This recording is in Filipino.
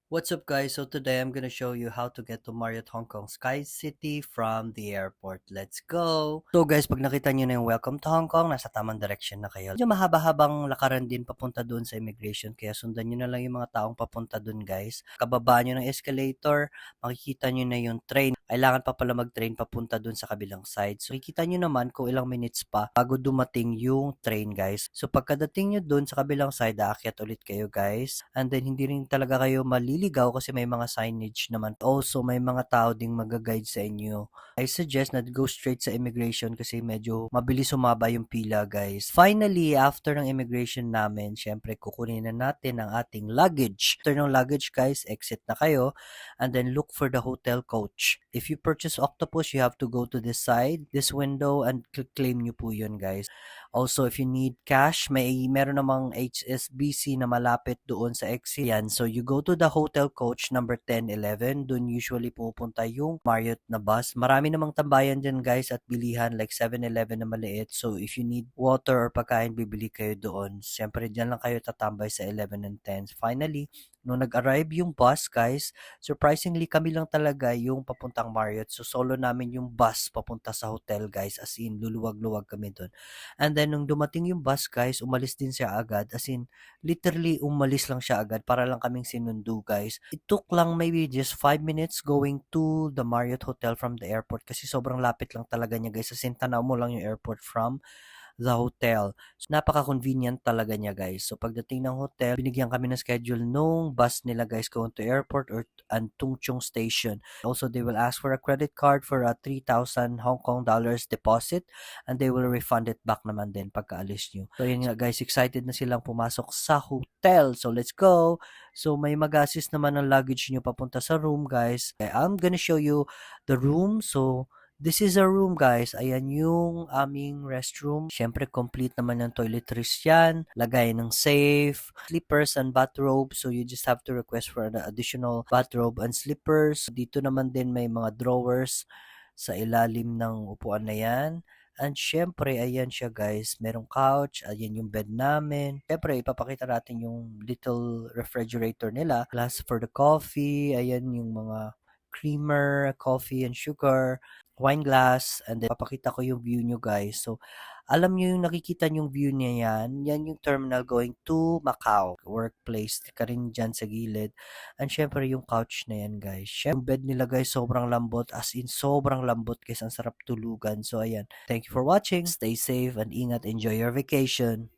What's up guys? So today I'm gonna show you how to get to Marriott Hong Kong Sky City from the airport. Let's go! So guys, pag nakita nyo na yung welcome to Hong Kong, nasa tamang direction na kayo. Medyo mahaba-habang lakaran din papunta doon sa immigration, kaya sundan nyo na lang yung mga taong papunta doon guys. Kababa nyo ng escalator, makikita nyo na yung train. Kailangan pa pala mag-train papunta doon sa kabilang side. So makikita nyo naman kung ilang minutes pa bago dumating yung train guys. So pagkadating nyo doon sa kabilang side, aakyat ulit kayo guys. And then hindi rin talaga kayo maliligaw kasi may mga signage naman. Also may mga tao ding mag-guide sa inyo. I suggest na go straight sa immigration kasi medyo mabilis sumaba yung pila guys. Finally, after ng immigration namin, syempre kukunin na natin ang ating luggage. After ng luggage guys, exit na kayo and then look for the hotel coach. If you purchase Octopus, you have to go to this side, this window, and claim nyo po yun guys. Also, if you need cash, meron namang HSBC na malapit doon sa exit yan. So, you go to the hotel coach number 10, 11. Doon usually pupunta yung Marriott na bus. Marami namang tambayan dyan guys at bilihan like 7-Eleven na maliit. So, if you need water or pagkain, bibili kayo doon. Siyempre, dyan lang kayo tatambay sa 11 and 10. Finally, nung nag-arrive yung bus guys, surprisingly kami lang talaga yung papuntang Marriott. So, solo namin yung bus papunta sa hotel guys. As in, luluwag-luwag kami doon. And then, nung dumating yung bus, guys, umalis din siya agad. As in, literally, umalis lang siya agad para lang kaming sinundo, guys. It took lang maybe just 5 minutes going to the Marriott Hotel from the airport kasi sobrang lapit lang talaga niya, guys. As in, tanaw mo lang yung airport from the hotel. So, napaka-convenient talaga niya guys. So, pagdating ng hotel, binigyan kami ng schedule nung bus nila guys going to airport or and Tung Chung Station. Also, they will ask for a credit card for a 3,000 Hong Kong dollars deposit and they will refund it back naman din pagkaalis nyo. So, yun nga guys, excited na silang pumasok sa hotel. So, let's go! So, may mag-assist naman ng luggage nyo papunta sa room guys. I'm gonna show you the room. So, this is a room guys. Ayan yung aming restroom. Siyempre complete naman yung toiletries yan. Lagay ng safe, slippers and bathrobe. So you just have to request for an additional bathrobe and slippers. Dito naman din may mga drawers sa ilalim ng upuan na yan. And syempre, ayan siya guys, merong couch, ayan yung bed namin. Syempre, ipapakita natin yung little refrigerator nila. Glass for the coffee, ayan yung mga creamer, coffee and sugar, wine glass, and then papakita ko yung view nyo guys. So, alam nyo yung nakikita yung view niya yan yung terminal going to Macau. Workplace ka rin dyan sa gilid. And syempre yung couch na yan guys. Syempre, yung bed nila guys sobrang lambot, as in sobrang lambot guys, ang sarap tulugan. So ayan, thank you for watching, stay safe and ingat, enjoy your vacation.